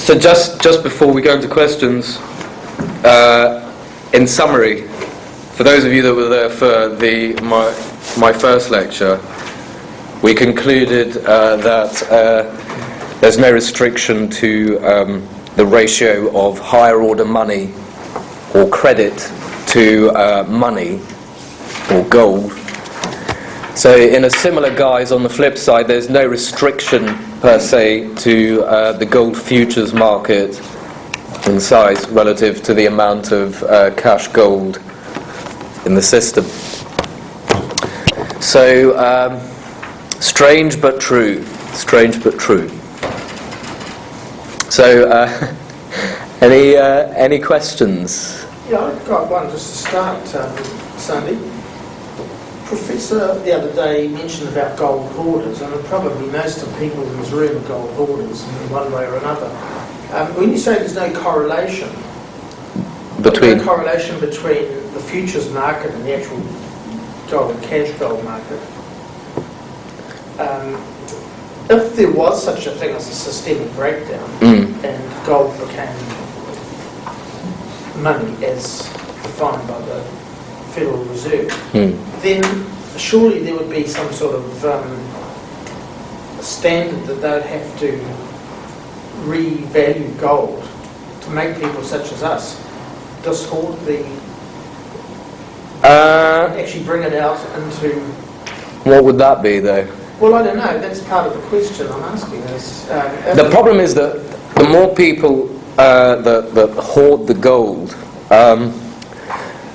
So just before we go into questions, in summary, for those of you that were there for my first lecture, we concluded that there's no restriction to the ratio of higher order money or credit to money or gold. So in a similar guise, on the flip side, there's no restriction per se to the gold futures market in size relative to the amount of cash gold in the system. So strange but true. Strange but true. So any questions? Yeah, I've got one just to start, Sandeep. Professor the other day mentioned about gold hoarders, and probably most of the people in this room are gold hoarders in one way or another. When you say there's no correlation between the futures market and the actual gold, cash gold market, if there was such a thing as a systemic breakdown and gold became money as defined by the Federal Reserve, then surely there would be some sort of standard that they would have to revalue gold to make people such as us just hoard actually bring it out into... What would that be, though? Well, I don't know. That's part of the question I'm asking. The problem is that the more people that hoard the gold,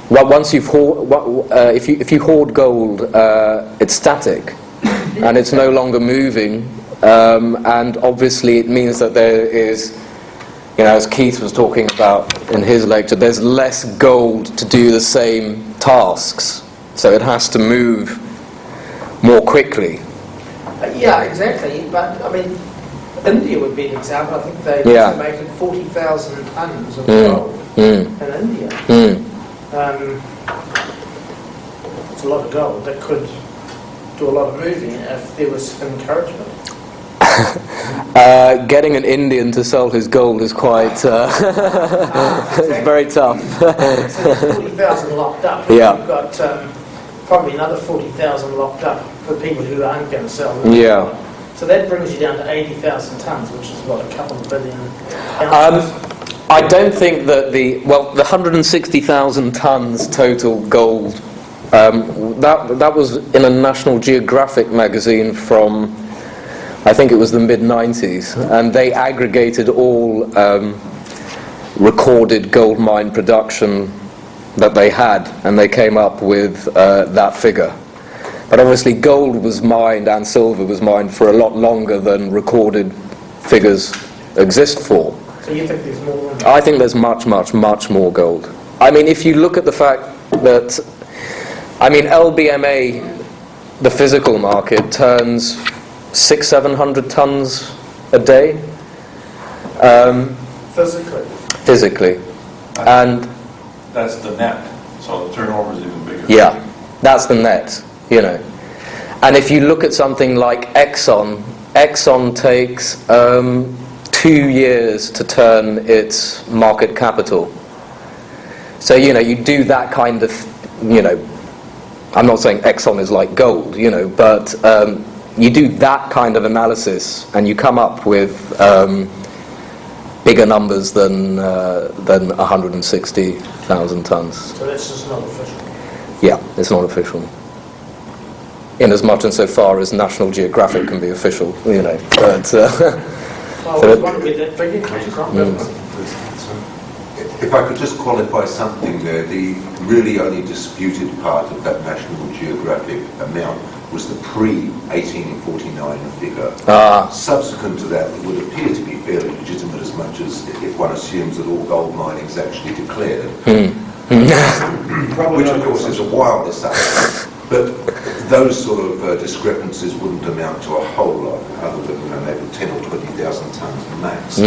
well, once you've if you hoard gold, it's static, and it's no longer moving, and obviously it means that there is, as Keith was talking about in his lecture, there's less gold to do the same tasks, so it has to move more quickly. Yeah, exactly. But I mean, India would be an example. I think they estimated 40,000 tons of gold in India. It's a lot of gold that could do a lot of moving if there was encouragement. Getting an Indian to sell his gold is quite it's very tough. So there's 40,000 locked up. Yeah. You've got probably another 40,000 locked up for people who aren't going to sell them. Yeah. So that brings you down to 80,000 tons, which is what, a couple of billion ounces? I don't think that the 160,000 tons total gold, that was in a National Geographic magazine from, I think it was the mid-90s, and they aggregated all recorded gold mine production that they had, and they came up with that figure. But obviously gold was mined and silver was mined for a lot longer than recorded figures exist for. So you think there's more? I think there's much, much, much more gold. I mean, if you look at the fact that, LBMA, the physical market, turns 600-700 tons a day. Physically. And that's the net, so the turnover is even bigger. Yeah, that's the net, And if you look at something like Exxon takes 2 years to turn its market capital. So, you do that kind of, I'm not saying Exxon is like gold, but you do that kind of analysis and you come up with bigger numbers than 160,000 tons. So that's just not official? Yeah, it's not official. In as much and so far as National Geographic can be official, but... If I could just qualify something there, the really only disputed part of that National Geographic amount was the pre-1849 figure. Subsequent to that, it would appear to be fairly legitimate, as much as if one assumes that all gold mining is actually declared, which of course is a wild assumption. But those sort of discrepancies wouldn't amount to a whole lot, other than maybe 10 or 20,000 tons max.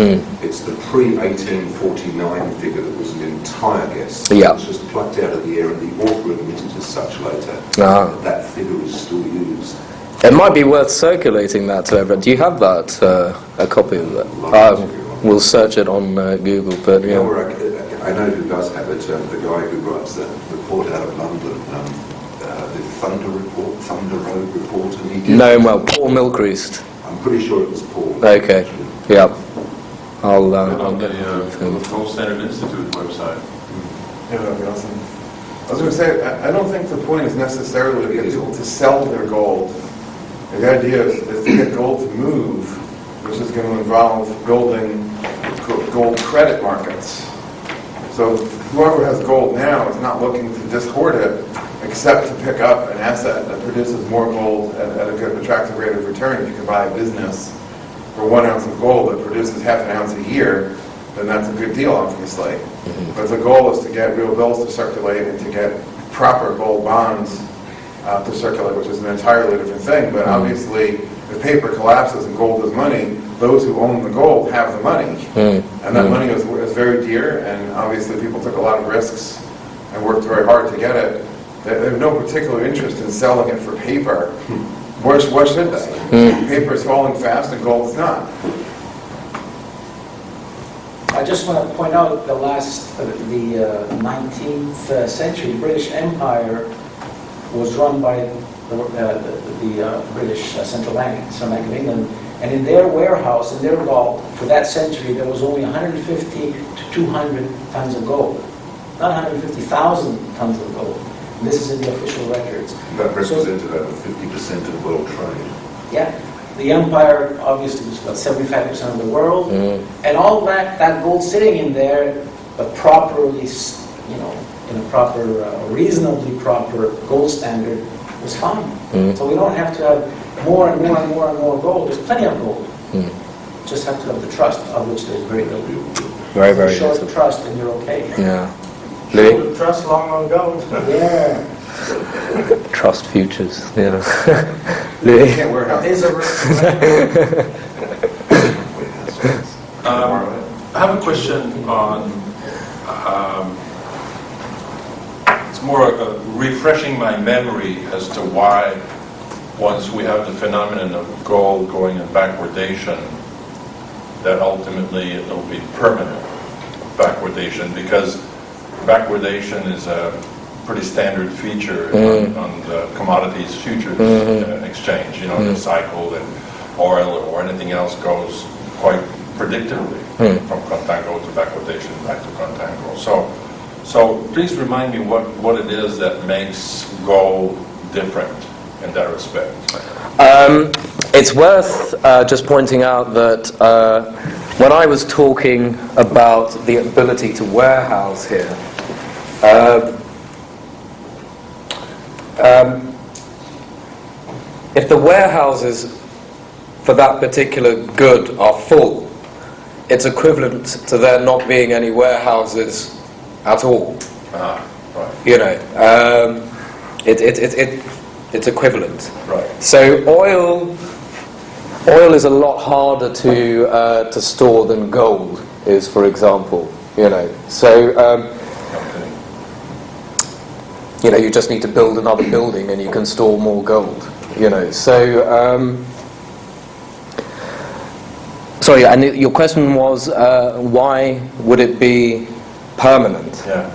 It's the pre-1849 figure that was an entire guess. Yeah. It was just plucked out of the air, and the author admitted as such later. That figure is still used. It might be worth circulating that to everyone. Do you have that, a copy of that? we'll search it on Google. But You yeah. know where I know who does have it, the guy who writes that report out of London, the Thunder Road report, and he did. No, well, Paul Milcreast. I'm pretty sure it was Paul. Okay. Yeah. I'll On get the Gold Standard Institute website. Yeah, that'd be awesome. I was going to say, I don't think the point is necessarily to get people to sell their gold. The idea is to get gold to move, which is going to involve building gold credit markets. So whoever has gold now is not looking to just hoard it, except to pick up an asset that produces more gold at a good, attractive rate of return. If you can buy a business for 1 ounce of gold that produces half an ounce a year, then that's a good deal, obviously. Mm-hmm. But the goal is to get real bills to circulate and to get proper gold bonds to circulate, which is an entirely different thing. But obviously, if paper collapses and gold is money, those who own the gold have the money. And that money is very dear, and obviously people took a lot of risks and worked very hard to get it. They have no particular interest in selling it for paper. Why should they? Paper is falling fast and gold is not. I just want to point out the 19th century British Empire was run by the British Central Bank, Central Bank of England, and in their warehouse, in their vault, for that century, there was only 150 to 200 tons of gold, not 150,000 tons of gold. And this is in the official records. That represented over 50% of world trade. Yeah. The empire obviously was about 75% of the world, and all that gold sitting in there, but properly, in a proper, reasonably proper gold standard, was fine. So we don't have to have more and more and more and more gold. There's plenty of gold. Just have to have the trust, of which there's very little. Very, very Show little. the trust, and you're okay. Yeah. Short Louis? of trust, long on gold. Yeah. Trust futures. Yeah. Louis? Can't warehouse. There's a risk. I have a question on, it's more refreshing my memory as to why, once we have the phenomenon of gold going in backwardation, that ultimately it will be permanent backwardation, because backwardation is a pretty standard feature on the commodities futures exchange. The cycle that oil or anything else goes quite predictably from contango to backwardation back to contango. So please remind me what it is that makes gold different in that respect. It's worth just pointing out that when I was talking about the ability to warehouse here, if the warehouses for that particular good are full, it's equivalent to there not being any warehouses at all. Right. It's equivalent. Right. So oil is a lot harder to store than gold is, for example. So you just need to build another building and you can store more gold. So sorry, and your question was why would it be permanent? Yeah.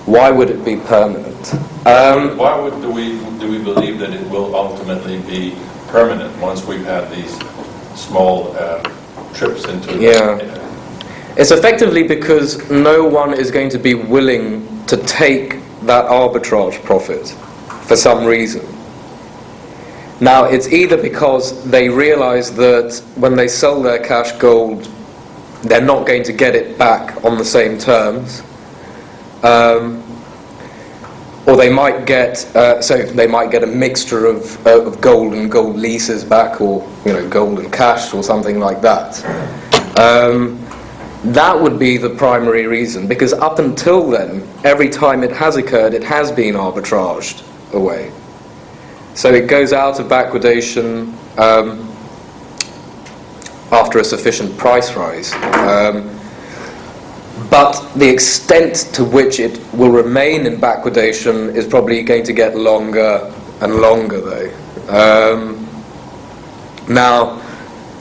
Why would it be permanent? Why do we believe that it will ultimately be permanent once we've had these small trips into It's effectively because no one is going to be willing to take that arbitrage profit for some reason. Now, it's either because they realize that when they sell their cash gold, they're not going to get it back on the same terms, or they might get a mixture of gold and gold leases back, or gold and cash, or something like that. That would be the primary reason, because up until then, every time it has occurred, it has been arbitraged away. So it goes out of backwardation after a sufficient price rise. But the extent to which it will remain in backwardation is probably going to get longer and longer, though. Now,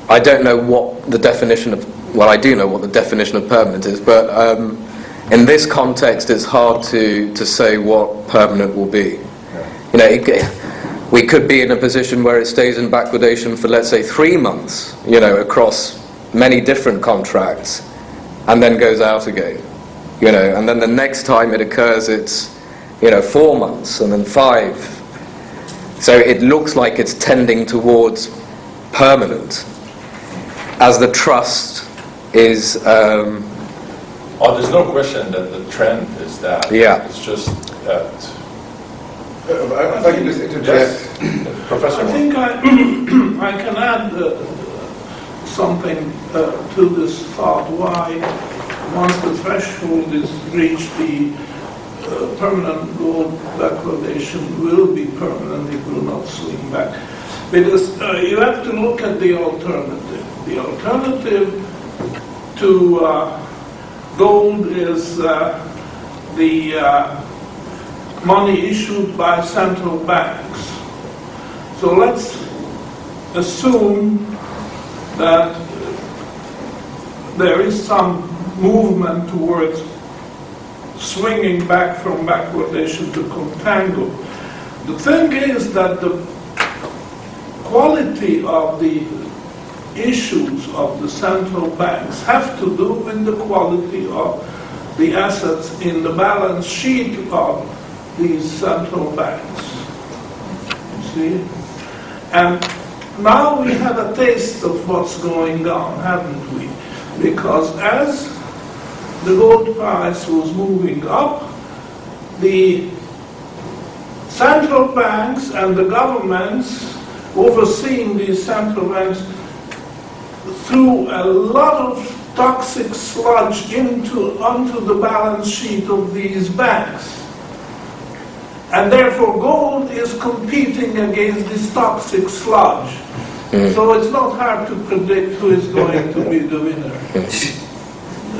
I don't know what the definition of well, I do know what the definition of permanent is, but in this context, it's hard to say what permanent will be. You know, we could be in a position where it stays in backwardation for, let's say, 3 months, you know, across many different contracts, and then goes out again, you know, and then the next time it occurs, it's, you know, 4 months, and then 5. So it looks like it's tending towards permanent, as the trust is... Oh, there's no question that the trend is that. Yeah. It's just that... If I can just interject. Professor. I think I can add something to this thought. Why, once the threshold is reached, the permanent gold backwardation will be permanent, it will not swing back. Because you have to look at the alternative. The alternative to gold is the money issued by central banks. So let's assume that there is some movement towards swinging back from backwardation to contango. The thing is that the quality of the issues of the central banks have to do with the quality of the assets in the balance sheet of these central banks. You see? And now we have a taste of what's going on, haven't we? Because as the gold price was moving up, the central banks and the governments overseeing these central banks threw a lot of toxic sludge onto the balance sheet of these banks. And therefore gold is competing against this toxic sludge. So it's not hard to predict who is going to be the winner.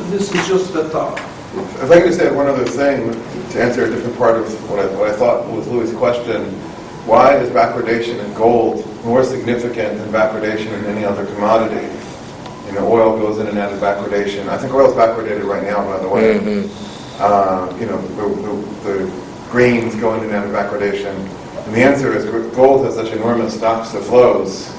This is just a thought. If I can just add one other thing to answer a different part of what I thought was Louis' question. Why is backwardation in gold more significant than backwardation in any other commodity? You know, oil goes in and out of backwardation. I think oil is backwardated right now, by the way. You know, the grains go in and out of backwardation. And the answer is gold has such enormous stocks to flows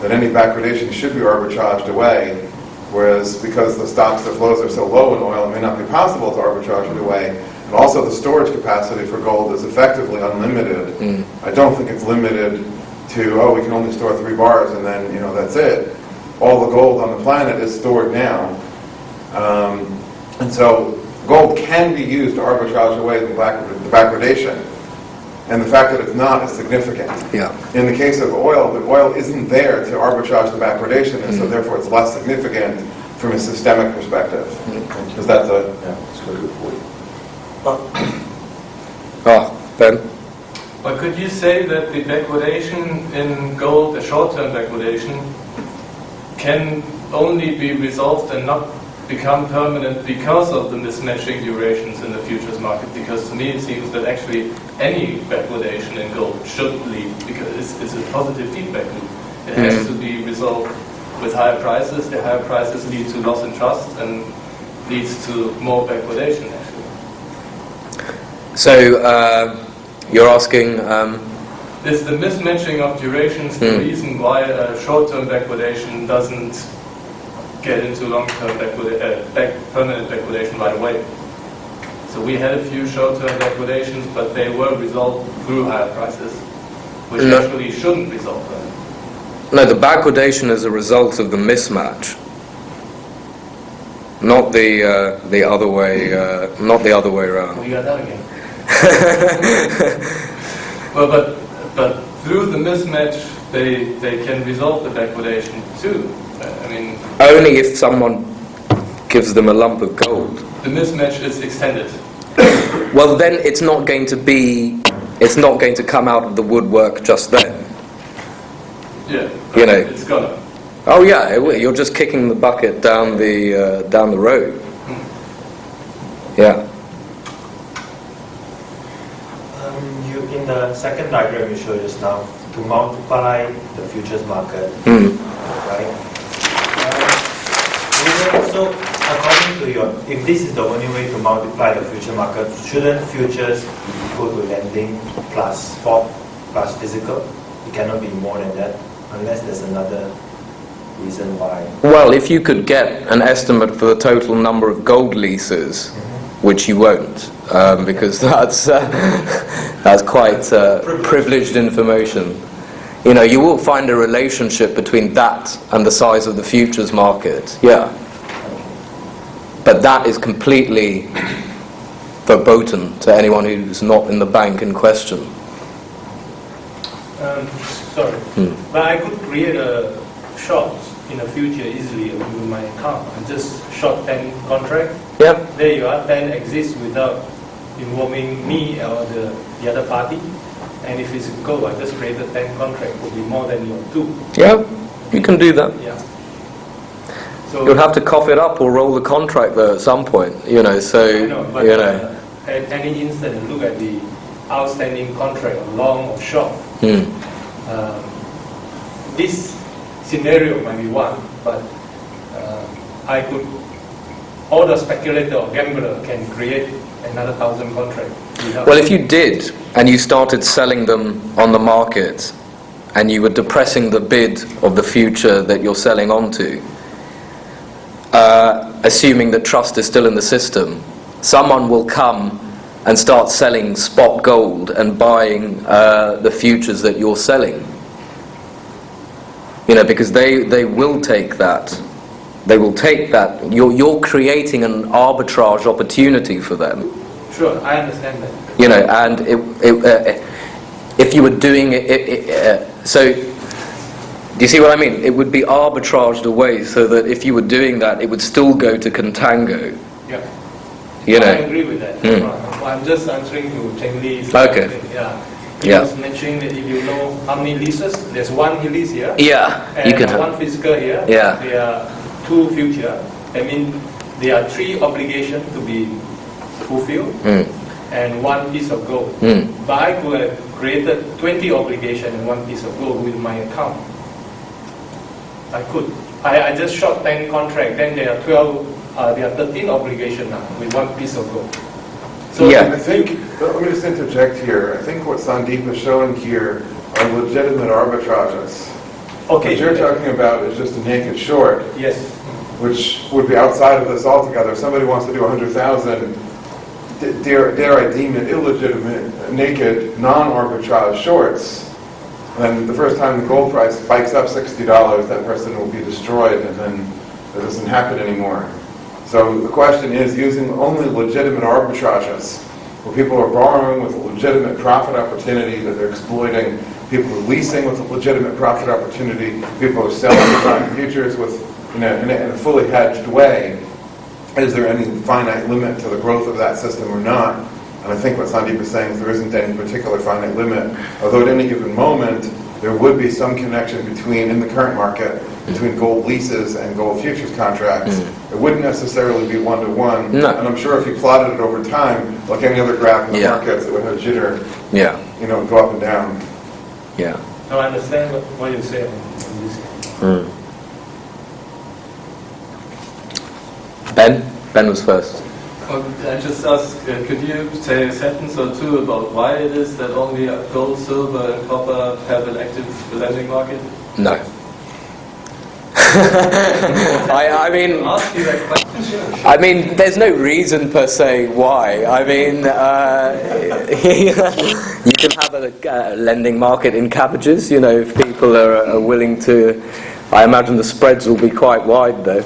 that any backwardation should be arbitraged away, whereas because the stocks to flows are so low in oil, it may not be possible to arbitrage it away. And also the storage capacity for gold is effectively unlimited. I don't think it's limited to, we can only store 3 bars and then, you know, that's it. All the gold on the planet is stored now. And so gold can be used to arbitrage away the backwardation. And the fact that it's not is significant. Yeah. In the case of oil, the oil isn't there to arbitrage the backwardation, and so therefore it's less significant from a systemic perspective. Is that the... Yeah, that's a good point. Ben? But could you say that the backwardation in gold, the short-term backwardation, can only be resolved and not become permanent because of the mismatching durations in the futures market? Because to me it seems that actually any backwardation in gold should lead, because it's a positive feedback loop. It has to be resolved with higher prices. The higher prices lead to loss in trust and leads to more backwardation actually. So you're asking... Is the mismatching of durations the reason why a short-term backwardation doesn't get into long-term permanent backwardation right away? So we had a few short-term backwardation, but they were resolved through higher prices, which actually shouldn't resolve them. No, the backwardation is a result of the mismatch, not the other way. Not the other way around. We got that again. Well, but through the mismatch, they can resolve the backwardation too. I mean, only if someone gives them a lump of gold. The mismatch is extended. Well, then it's not going to come out of the woodwork just then. Yeah, you know, it's gonna. Oh yeah, it will. You're just kicking the bucket down the road. Yeah. In the second diagram you showed just now, to multiply the futures market, right? With the So, according to your, if this is the only way to multiply the future market, shouldn't futures go to lending plus spot plus physical? It cannot be more than that, unless there's another reason why. Well, if you could get an estimate for the total number of gold leases, which you won't, because that's quite privileged information. You know, you will find a relationship between that and the size of the futures market, yeah. But that is completely verboten to anyone who's not in the bank in question. Sorry, but I could create a short in the future easily with my account. I just short 10 contract. Yeah. There you are, 10 exists without involving me or the other party. And if it's gold, I just created 10 contract, would be more than your 2. Yeah, you can do that. Yeah. So You'll have to cough it up or roll the contract though at some point, you know, so, I know, but, you know. At any instant, look at the outstanding contract, long or short. This scenario might be one, but I could, all the speculator or gambler can create another 1,000 contracts. Well, if you did, and you started selling them on the market, and you were depressing the bid of the future that you're selling onto, assuming that trust is still in the system, someone will come and start selling spot gold and buying the futures that you're selling. You know, because they will take that. They will take that. You're creating an arbitrage opportunity for them. Sure, I understand that. You know, and if you were doing it, so do you see what I mean? It would be arbitraged away so that if you were doing that, it would still go to contango. Yeah. You know. I agree with that. I'm just answering to Jaitly's. Okay. Yeah. He was mentioning that if you know how many leases, there's one lease here. Yeah. And you can one physical here. Yeah. There are 2 future. I mean, there are 3 obligations to be fulfilled. And 1 piece of gold. But I could have created 20 obligations and 1 piece of gold with my account. I could. I just short 10 contract. Then there are 12. There are 13 obligations now with 1 piece of gold. So I think, let me just interject here. I think what Sandeep is showing here are legitimate arbitrages. Okay. What you're talking about is just a naked short. Yes. Which would be outside of this altogether. If somebody wants to do 100,000, dare I deem it illegitimate, naked, non-arbitrage shorts, then the first time the gold price spikes up $60, that person will be destroyed, and then it doesn't happen anymore. So the question is, using only legitimate arbitrages, where people are borrowing with a legitimate profit opportunity that they're exploiting, people are leasing with a legitimate profit opportunity, people are selling and buying futures with, in a fully hedged way. Is there any finite limit to the growth of that system or not? And I think what Sandeep is saying is there isn't any particular finite limit, although at any given moment there would be some connection between, in the current market, between gold leases and gold futures contracts. It wouldn't necessarily be one-to-one, no. And I'm sure if you plotted it over time, like any other graph in the markets, it would have jitter, you know, go up and down. Yeah. No, I understand what you say on this. Ben was first. I just asked, could you say a sentence or two about why it is that only gold, silver and copper have an active lending market? No. I mean, there's no reason per se why. I mean, you can have a lending market in cabbages, you know, if people are willing to. I imagine the spreads will be quite wide though.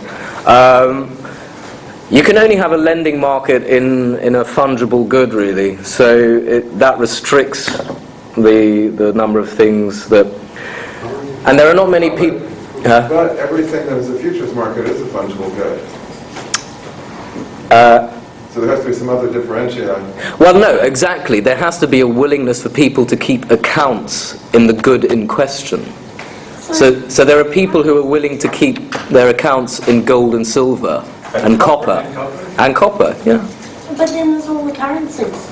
You can only have a lending market in a fungible good, really. So that restricts the number of things that. And there are not many people. But everything that is a futures market is a fungible good. So there has to be some other differentiator. Well, no, exactly. There has to be a willingness for people to keep accounts in the good in question. So there are people who are willing to keep their accounts in gold and silver and copper. And copper, yeah. But then there's all the currencies.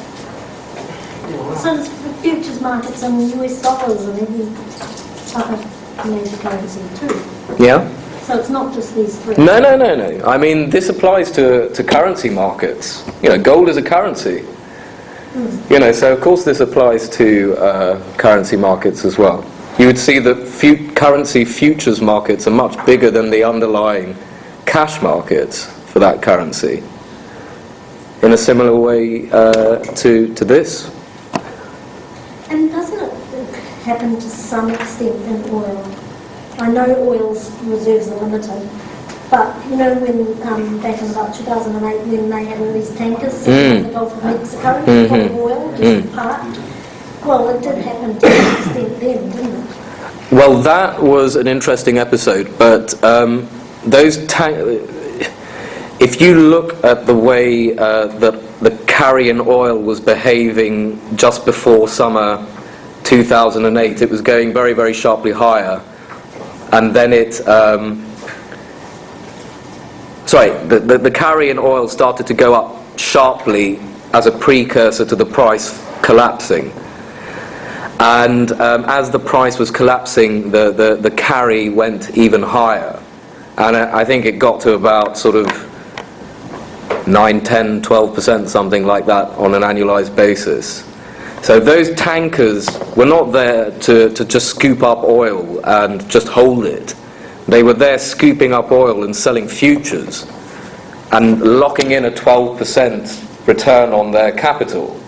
So there's futures markets and US dollars and every type of major currency too. Yeah. So it's not just these three? No. I mean, this applies to currency markets. You know, gold is a currency. You know, so of course this applies to currency markets as well. You would see that currency futures markets are much bigger than the underlying cash markets for that currency. In a similar way to this. And doesn't it happen to some extent in oil? I know oil's reserves are limited, but you know when back in about 2008 when they had all these tankers in the Gulf of Mexico full of oil just parked, well it did happen to some extent then, didn't it? Well, that was an interesting episode, but if you look at the way that the carry-in oil was behaving just before summer 2008, it was going very, very sharply higher. And then the carry-in oil started to go up sharply as a precursor to the price collapsing. And as the price was collapsing, the carry went even higher. And I think it got to about sort of 9, 10, 12%, something like that on an annualized basis. So those tankers were not there to just scoop up oil and just hold it. They were there scooping up oil and selling futures and locking in a 12% return on their capital.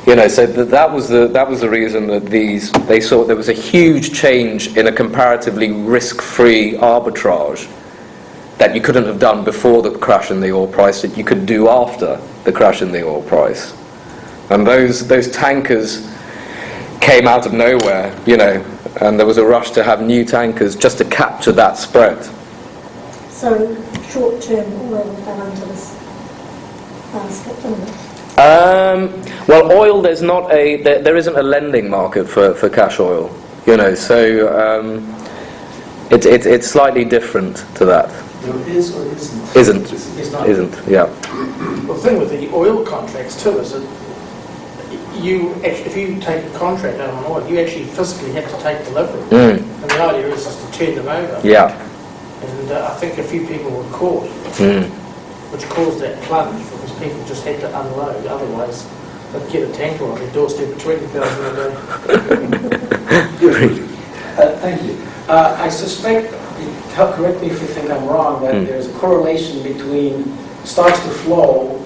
You know, so that was the reason that they saw there was a huge change in a comparatively risk-free arbitrage that you couldn't have done before the crash in the oil price, that you could do after the crash in the oil price. And those tankers came out of nowhere, you know, and there was a rush to have new tankers just to capture that spread. So short-term oil fell into this basket, didn't it? Well, oil, there isn't a lending market for cash oil, you know, so it's slightly different to that. There is or isn't? Isn't, yeah. Well, the thing with the oil contracts too is that if you take a contract out on oil, you actually physically have to take delivery. And the idea is just to turn them over. Yeah. And I think a few people were caught, which caused that plunge because people just had to unload. Otherwise, they'd get a tanker on their doorstep for $20,000 a day. Thank you. I suspect, correct me if you think I'm wrong, that there's a correlation between stocks to flow.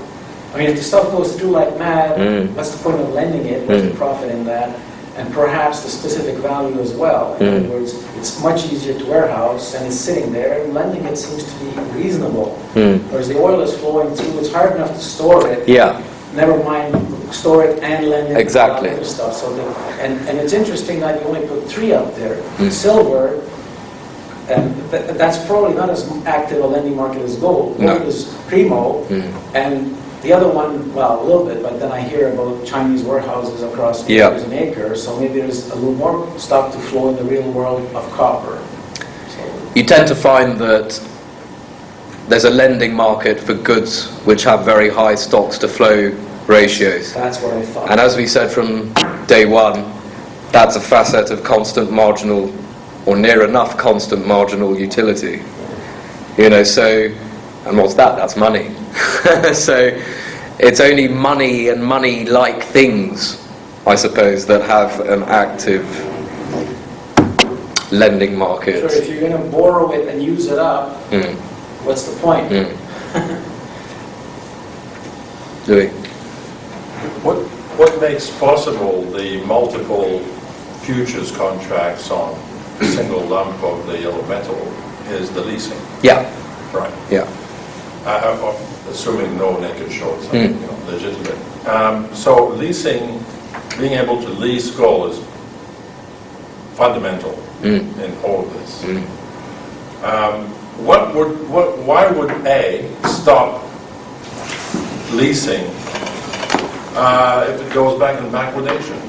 I mean, if the stuff goes through like mad, what's the point of lending it? What's the profit in that? And perhaps the specific value as well. In other words, it's much easier to warehouse and it's sitting there, and lending it seems to be reasonable. Whereas the oil is flowing through, it's hard enough to store it. Yeah. Never mind store it and lend it. Exactly. And other stuff. So and it's interesting that you only put 3 up there. Silver, and that's probably not as active a lending market as gold. Gold is primo, and the other one, well, a little bit, but then I hear about Chinese warehouses across acres and acres, so maybe there's a little more stock to flow in the real world of copper. So You tend to find that there's a lending market for goods which have very high stocks to flow ratios. that's what I thought. And as we said from day one, that's a facet of constant marginal, or near enough constant marginal utility. You know, so, and what's that? That's money. So it's only money and money-like things, I suppose, that have an active lending market. Sure, if you're going to borrow it and use it up, what's the point? Louis? What makes possible the multiple futures contracts on a single lump of the yellow metal is the leasing. Yeah. Right. Yeah. Assuming no naked shorts, legitimate. So leasing, being able to lease gold is fundamental in all of this. Why would A stop leasing if it goes back in backwardation?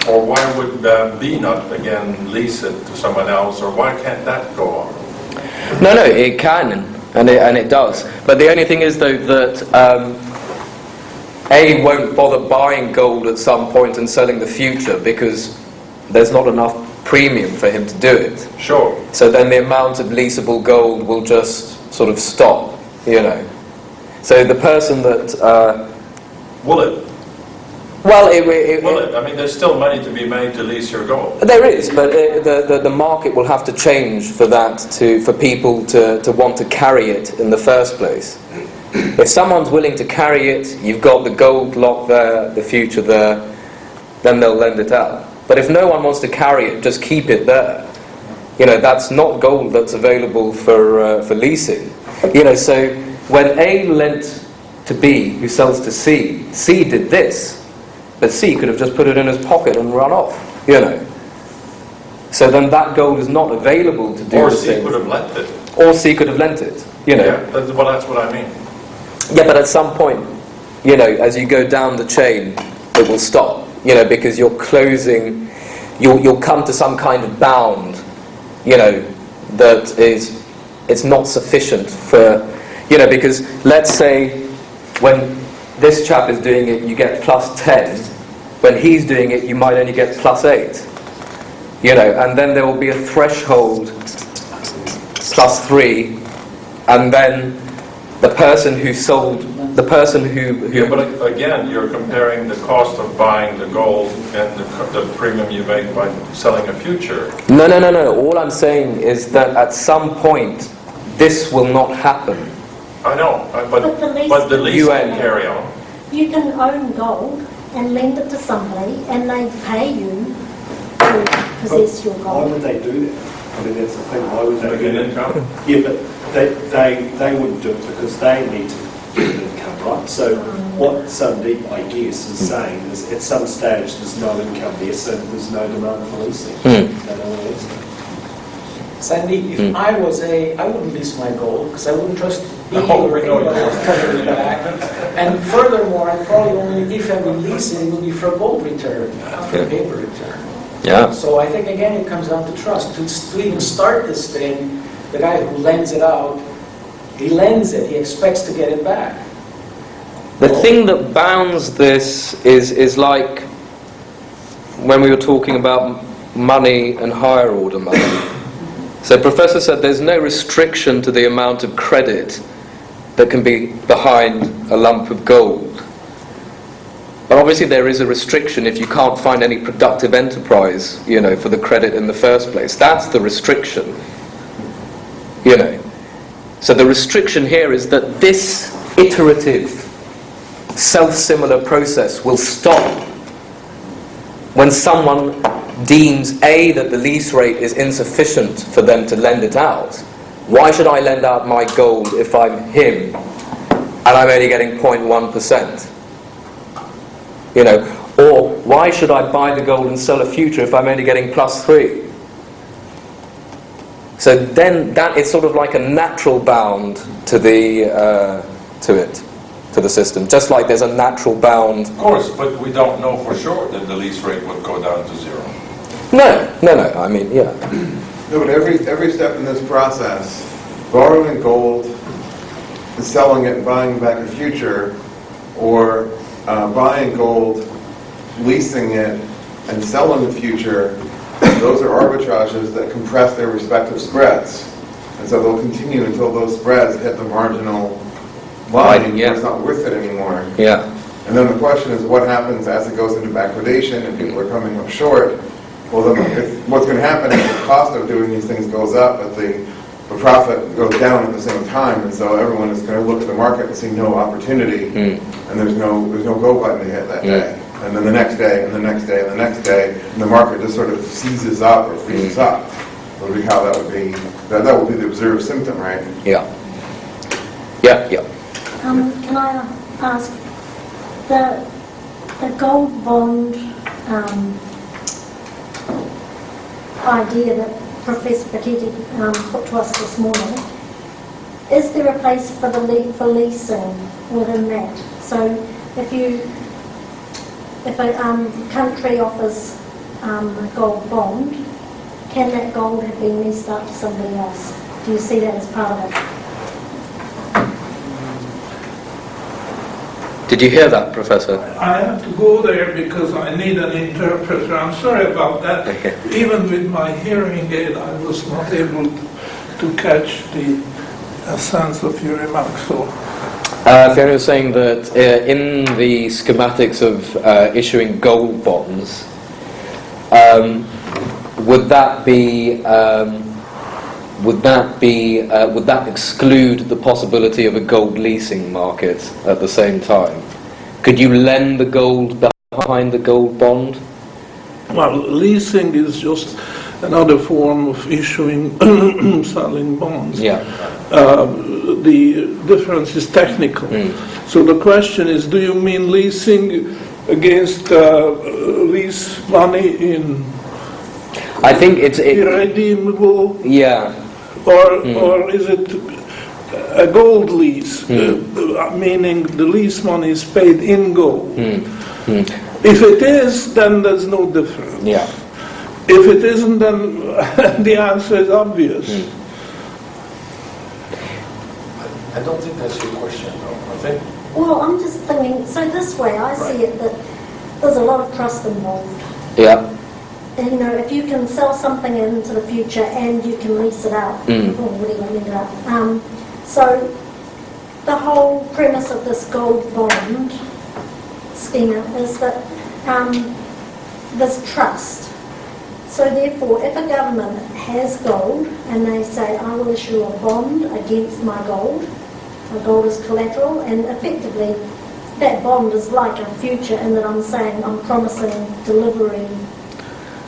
Or why would B not again lease it to someone else? Or why can't that go on? No, it can, and it does. But the only thing is, though, that A won't bother buying gold at some point and selling the future because there's not enough premium for him to do it. Sure. So then the amount of leasable gold will just sort of stop, you know. So the person that... Will it? well, Will it? I mean, there's still money to be made to lease your gold. there is, but the market will have to change for that, for people to want to carry it in the first place. If someone's willing to carry it, you've got the gold locked there, the future there, then they'll lend it out. But if no one wants to carry it, just keep it there. You know, that's not gold that's available for leasing. You know, so when A lent to B, who sells to C, C did this, but C could have just put it in his pocket and run off, you know. So then that gold is not available to do Or the C same. could have lent it. Or C could have lent it, you know. Yeah, well, that's what I mean. Yeah, but at some point, you know, as you go down the chain, it will stop, you know, because you're closing, you'll come to some kind of bound, you know, that is, it's not sufficient for, you know, because let's say when this chap is doing it, you get plus 10. When he's doing it, you might only get plus 8. You know, and then there will be a threshold plus 3, and then the person who sold, the person who Yeah, but again, you're comparing the cost of buying the gold and the premium you make by selling a future. No. All I'm saying is that at some point, this will not happen. I know, but the lease can carry on. You can own gold and lend it to somebody, and they pay you to possess your Why gold. would they do that? I mean, that's the thing. Why would they Make do an that? income. Yeah, but they wouldn't do it because they need to get an income, right? So what Sandeep, I guess, is saying is at some stage there's no income there, so there's no demand for leasing. They don't want to lease it. Sandy, if I wouldn't lease my gold because I wouldn't trust you No, or no, anyone else coming it back. And furthermore, I'd probably only, if I would lease it, it would be for a gold return, not for a paper return. Yeah. So I think again it comes down to trust. To even start this thing, the guy who lends it out, he lends it, he expects to get it back. The thing that bounds this is like when we were talking about money and higher order money. So Professor said there's no restriction to the amount of credit that can be behind a lump of gold. But obviously there is a restriction if you can't find any productive enterprise, you know, for the credit in the first place. That's the restriction, you know. So the restriction here is that this iterative, self-similar process will stop when someone deems A, that the lease rate is insufficient for them to lend it out. Why should I lend out my gold if I'm him and I'm only getting 0.1%? You know, or why should I buy the gold and sell a future if I'm only getting plus 3? So then that is sort of like a natural bound to the system, just like there's a natural bound. Of course, but we don't know for sure that the lease rate would go down to 0. No, I mean, yeah. No, but every step in this process, borrowing gold and selling it and buying back a future, or buying gold, leasing it, and selling the future, those are arbitrages that compress their respective spreads. And so they'll continue until those spreads hit the marginal line where it's not worth it anymore. Yeah. And then the question is what happens as it goes into backwardation and people are coming up short. Well, then what's going to happen is the cost of doing these things goes up, but the profit goes down at the same time, and so everyone is going to look at the market and see no opportunity, and there's no go button to hit that day. And then the next day, and the next day, and the next day, and the market just sort of seizes up or freezes up. That would be how that would be. That would be the observed symptom, right? Yeah. Can I ask, the gold bond idea that Professor Fekete put to us this morning, is there a place for for leasing within that? So if a country offers a gold bond, can that gold have been leased out to somebody else? Do you see that as part of it? Did you hear that, Professor? I have to go there because I need an interpreter. I'm sorry about that. Okay. Even with my hearing aid, I was not able to catch the sense of your remarks. So, Fiona was saying that in the schematics of issuing gold bonds, would that exclude the possibility of a gold leasing market at the same time? Could you lend the gold behind the gold bond? well, leasing is just another form of issuing, selling bonds. Yeah. The difference is technical. So the question is, do you mean leasing against lease money in I think it's irredeemable, yeah. or is it a gold lease, meaning the lease money is paid in gold? If it is, then there's no difference. Yeah. If it isn't, then the answer is obvious. I don't think that's your question, though. I think Well, I'm just thinking, so this way I see it that there's a lot of trust involved. Yeah. And, you know, if you can sell something into the future and you can lease it out, or whatever, lend it out. So the whole premise of this gold bond schema is that there's trust. So therefore, if a government has gold and they say, I will issue a bond against my gold is collateral, and effectively that bond is like a future in that I'm saying I'm promising delivery,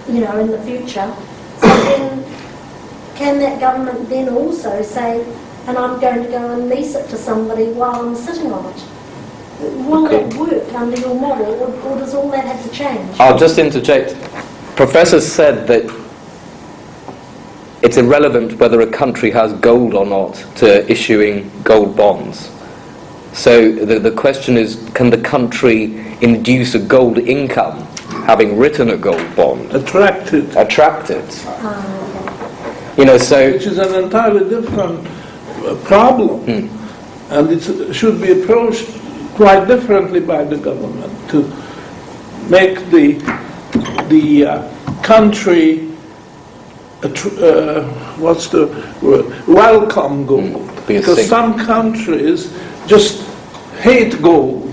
you know, in the future. So then can that government then also say, and I'm going to go and lease it to somebody while I'm sitting on it? Will that work under your model, or does all that have to change? I'll just interject. Professor said that it's irrelevant whether a country has gold or not to issuing gold bonds. So the question is, can the country induce a gold income having written a gold bond? Attract it. You know, so Which is an entirely different problem. And it should be approached quite differently by the government to make the country what's the word? Welcome gold. Because some countries just hate gold.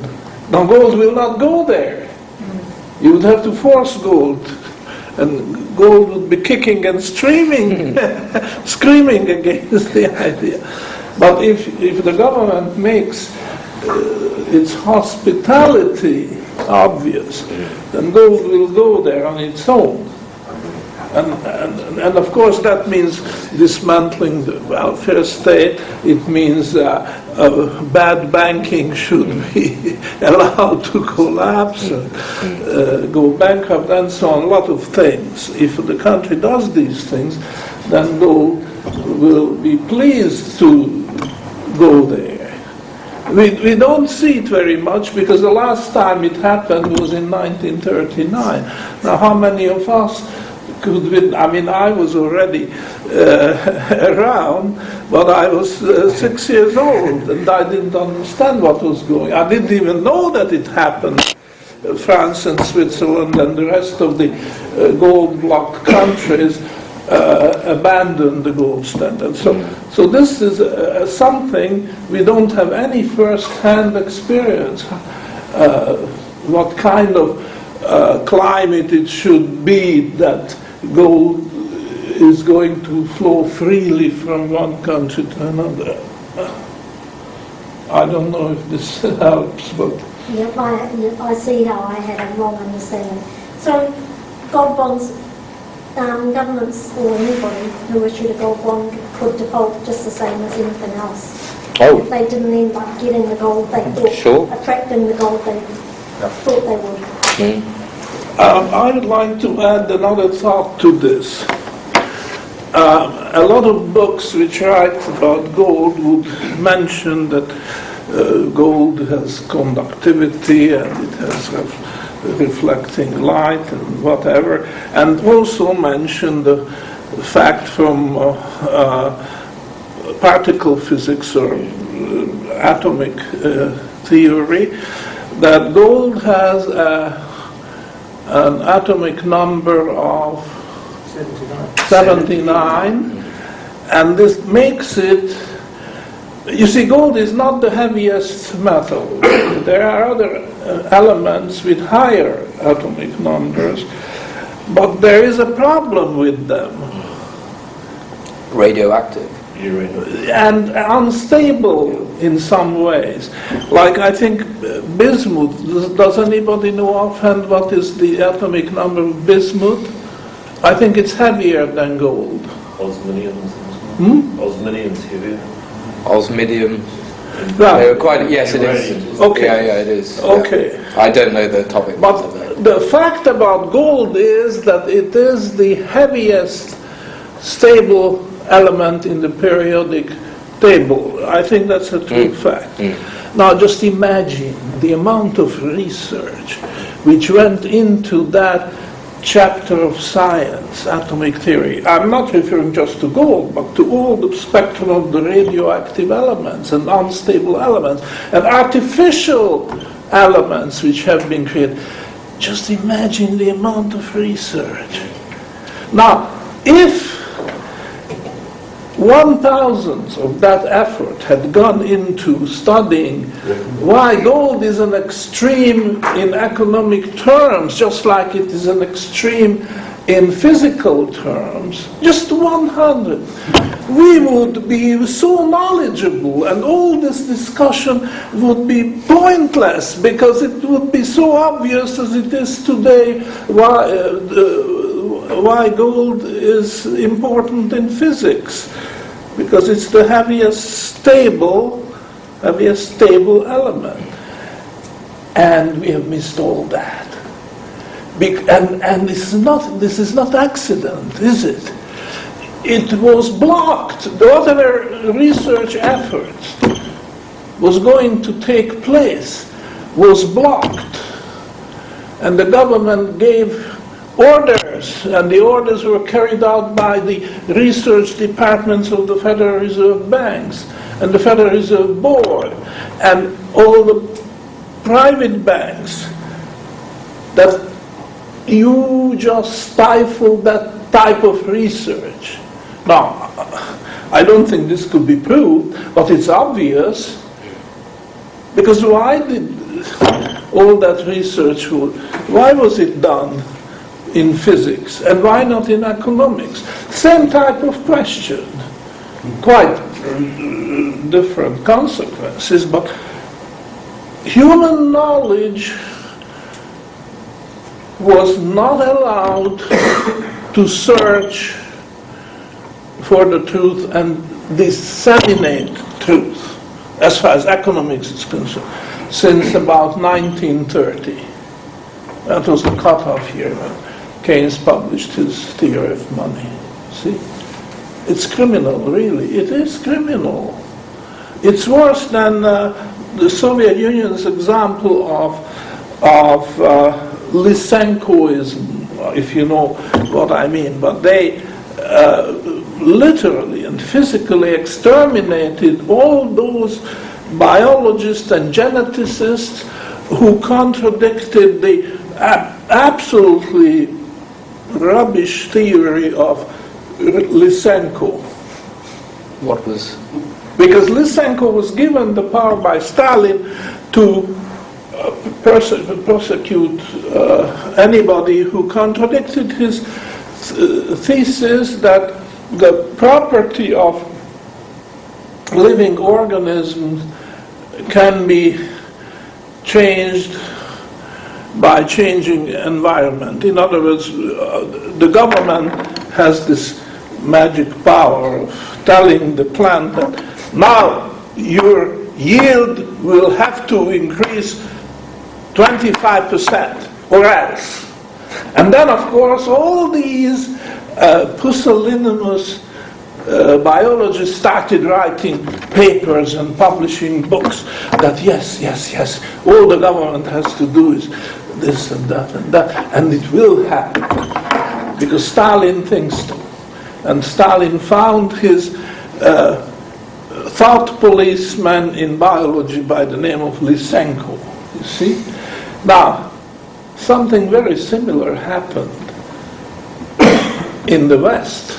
Now gold will not go there. You would have to force gold, and gold would be kicking and screaming against the idea. But if the government makes its hospitality obvious, then gold will go there on its own. And of course that means dismantling the welfare state. It means bad banking should be allowed to collapse and go bankrupt and so on, a lot of things. If the country does these things, then gold will be pleased to go there. We don't see it very much because the last time it happened was in 1939. Now how many of us could win? I mean, I was already around, but I was 6 years old and I didn't understand what was going on. I didn't even know that it happened. France and Switzerland and the rest of the gold bloc countries abandoned the gold standard. So this is something we don't have any first-hand experience. What kind of climate it should be that gold is going to flow freely from one country to another. I don't know if this helps, but... Yep, I see how I had a wrong understanding. So gold bonds, governments or anybody who issued a gold bond could default just the same as anything else. Oh. If they didn't end up getting the gold they thought, attracting the gold they thought they would. I would like to add another thought to this. A lot of books which write about gold would mention that gold has conductivity and it has reflecting light and whatever, and also mention the fact from particle physics or atomic theory that gold has an atomic number of 79, and this makes it, you see, gold is not the heaviest metal. There are other elements with higher atomic numbers, but there is a problem with them. Radioactive. And unstable in some ways. Like, I think bismuth, does anybody know offhand what is the atomic number of bismuth? I think it's heavier than gold. Osmidium's heavier. Osmidium. Right. They were quite, yes, it is. Okay. Yeah, it is. Okay. Yeah. I don't know the topic. But the fact about gold is that it is the heaviest stable element in the periodic table. I think that's a true fact. Now just imagine the amount of research which went into that chapter of science, atomic theory. I'm not referring just to gold, but to all the spectrum of the radioactive elements and unstable elements and artificial elements which have been created. Just imagine the amount of research. Now, if 1,000th of that effort had gone into studying why gold is an extreme in economic terms, just like it is an extreme in physical terms, just 100, we would be so knowledgeable, and all this discussion would be pointless, because it would be so obvious as it is today why gold is important in physics, because it's the heaviest stable element, and we have missed all that. And this is not accident, is it? It was blocked. Whatever research effort was going to take place was blocked, and the government gave orders, and the orders were carried out by the research departments of the Federal Reserve Banks and the Federal Reserve Board and all the private banks, that you just stifled that type of research. Now, I don't think this could be proved, but it's obvious, because why did all that research, why was it done in physics, and why not in economics? Same type of question, quite different consequences, but human knowledge was not allowed to search for the truth and disseminate truth, as far as economics is concerned, since about 1930. That was the cutoff year when Keynes published his theory of money. See? It's criminal, really. It is criminal. It's worse than the Soviet Union's example of Lysenkoism, if you know what I mean. But they literally and physically exterminated all those biologists and geneticists who contradicted the absolutely rubbish theory of Lysenko. What was? Because Lysenko was given the power by Stalin to prosecute anybody who contradicted his thesis that the property of living organisms can be changed by changing environment. In other words, the government has this magic power of telling the plant that now your yield will have to increase 25% or else. And then, of course, all these pusillanimous biologists started writing papers and publishing books that yes, all the government has to do is this and that, and it will happen, because Stalin thinks so. And Stalin found his thought policeman in biology by the name of Lysenko. you see. Now, something very similar happened in the West.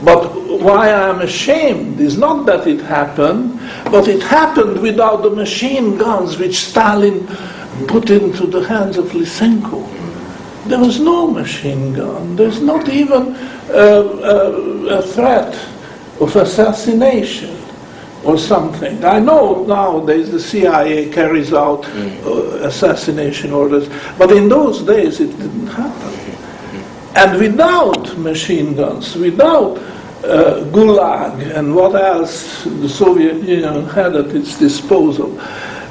But why I'm ashamed is not that it happened, but it happened without the machine guns which Stalin put into the hands of Lysenko. There was no machine gun. There's not even a threat of assassination or something. I know nowadays the CIA carries out assassination orders, but in those days it didn't happen. And without machine guns, without Gulag and what else the Soviet Union had at its disposal,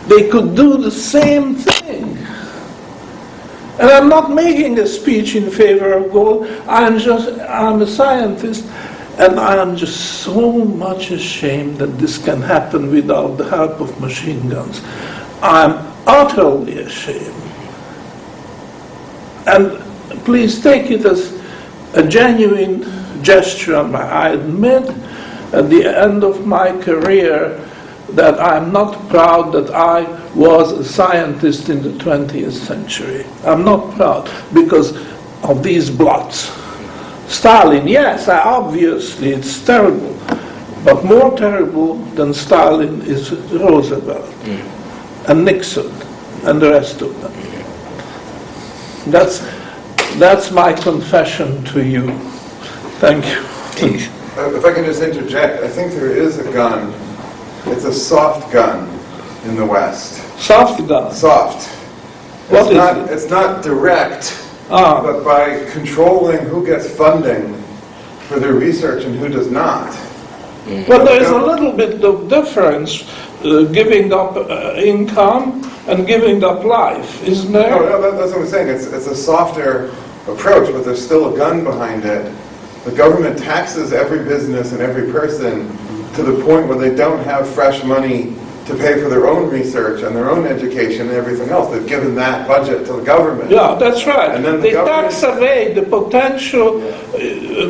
they could do the same thing. And I'm not making a speech in favor of gold. I'm a scientist, and I am just so much ashamed that this can happen without the help of machine guns. I'm utterly ashamed. And please take it as a genuine gesture. I admit at the end of my career that I'm not proud that I was a scientist in the 20th century. I'm not proud because of these blots. Stalin, yes, obviously it's terrible, but more terrible than Stalin is Roosevelt and Nixon and the rest of them. That's my confession to you. Thank you. If I can just interject, I think there is a gun. It's a soft gun in the West. Soft gun? Soft. What is it? It's not direct, but by controlling who gets funding for their research and who does not. Well, there is a little bit of difference, giving up income and giving up life, isn't there? No, that's what I'm saying. It's a softer approach, but there's still a gun behind it. The government taxes every business and every person to the point where they don't have fresh money to pay for their own research and their own education and everything else. They've given that budget to the government. Yeah, that's right. And then they tax away the potential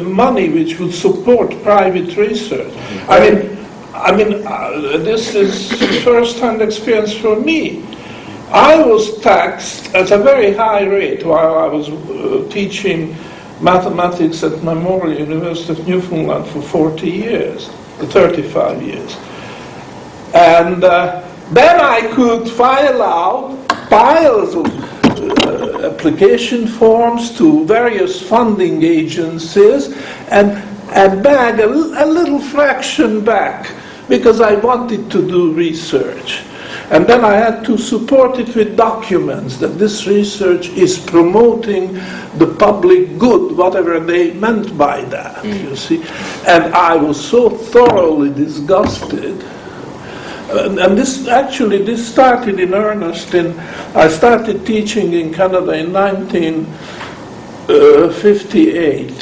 money which would support private research. I mean, this is first-hand experience for me. I was taxed at a very high rate while I was teaching mathematics at Memorial University of Newfoundland for 40 years, 35 years. And then I could file out piles of application forms to various funding agencies and bag a little fraction back because I wanted to do research. And then I had to support it with documents that this research is promoting the public good, whatever they meant by that, you see. And I was so thoroughly disgusted. And this started in earnest. I started teaching in Canada in 1958.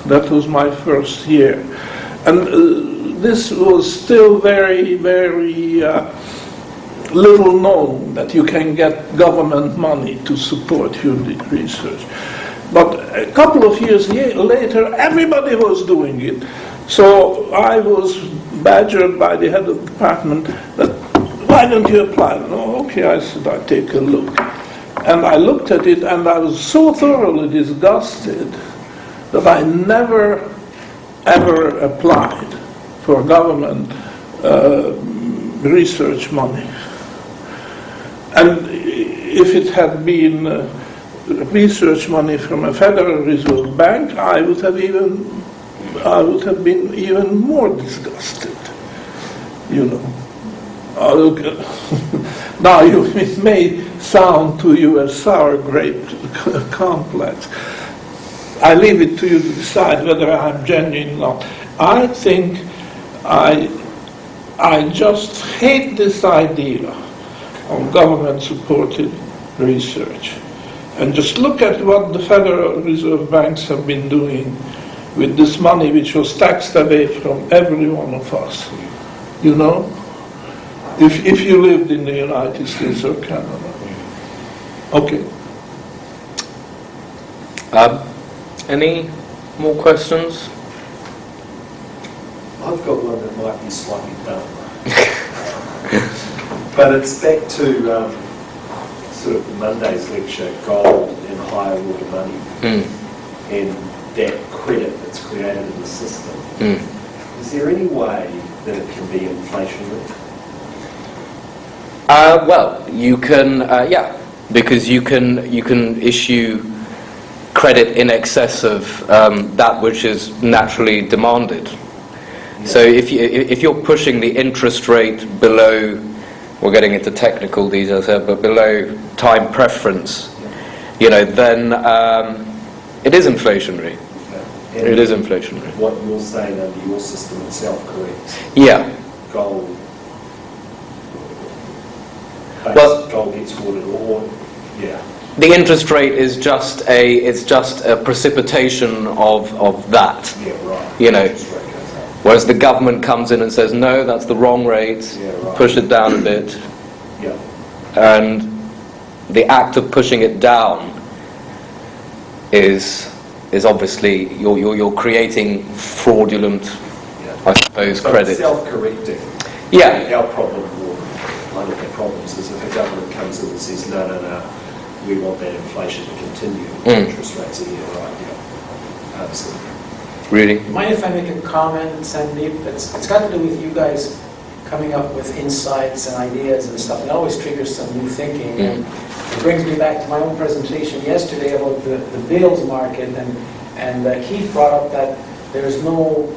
That was my first year. And this was still very, very little known that you can get government money to support your research. But a couple of years later, everybody was doing it. So I was badgered by the head of the department that, why don't you apply? Oh, okay, I said, I'll take a look. And I looked at it and I was so thoroughly disgusted that I never, ever applied for government research money. And if it had been research money from a Federal Reserve Bank, I would have been even more disgusted, you know. Now, it may sound to you a sour grape complex. I leave it to you to decide whether I'm genuine or not. I think I just hate this idea of government-supported research. And just look at what the Federal Reserve Banks have been doing with this money which was taxed away from every one of us. You know? If you lived in the United States or Canada. Okay. Any more questions? I've got one that might be slightly dumb. But it's back to sort of Monday's lecture, gold and higher order money, and that credit that's created in the system. Is there any way that it can be inflationary? Well, you can, because you can issue credit in excess of that which is naturally demanded. Yeah. So if you're pushing the interest rate below, we're getting into technical details here, but below time preference, then it is inflationary. And it is inflationary. What you're saying under your system itself, correct? Yeah. Gold. Well, gold gets ordered, or the interest rate is just a precipitation of that. Yeah, right. Whereas the government comes in and says, no, that's the wrong rate. Yeah, right. Push it down a bit. Yeah. And the act of pushing it down is obviously you're creating fraudulent, I suppose, so credit. Self-correcting. Yeah. Our problem, or one of the problems, is if a government comes in and says, no, we want that inflation to continue, interest rates are here, right? Yeah. Absolutely. Really? Mind if I make a comment, Sandeep? It's got to do with you guys coming up with insights and ideas and stuff. It always triggers some new thinking. And it brings me back to my own presentation yesterday about the bills market. And Keith brought up that there's no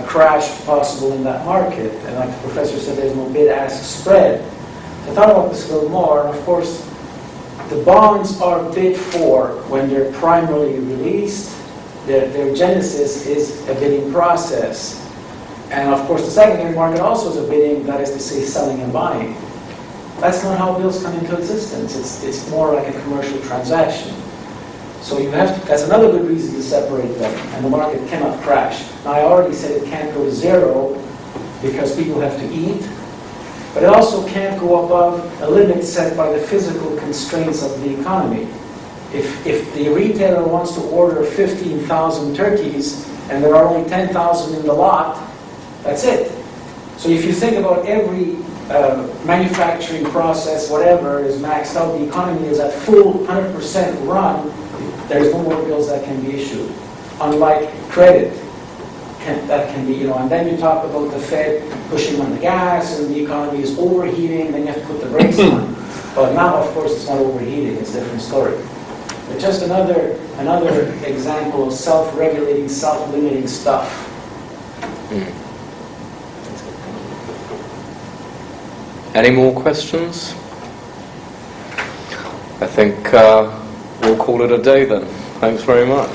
crash possible in that market. And like the professor said, there's no bid-ask spread. So I thought about this a little more. And of course, the bonds are bid for when they're primarily released. Their genesis is a bidding process. And of course the secondary market also is a bidding, that is to say selling and buying. That's not how bills come into existence. It's more like a commercial transaction. So that's another good reason to separate them, and the market cannot crash. Now I already said it can't go to zero because people have to eat, but it also can't go above a limit set by the physical constraints of the economy. If the retailer wants to order 15,000 turkeys and there are only 10,000 in the lot, that's it. So if you think about every manufacturing process, whatever, is maxed out, the economy is at full 100% run, there's no more bills that can be issued. Unlike credit, that can be, and then you talk about the Fed pushing on the gas and the economy is overheating, then you have to put the brakes on. But now, of course, it's not overheating, it's a different story. But just another example of self-regulating, self-limiting stuff. Any more questions? I think we'll call it a day then. Thanks very much.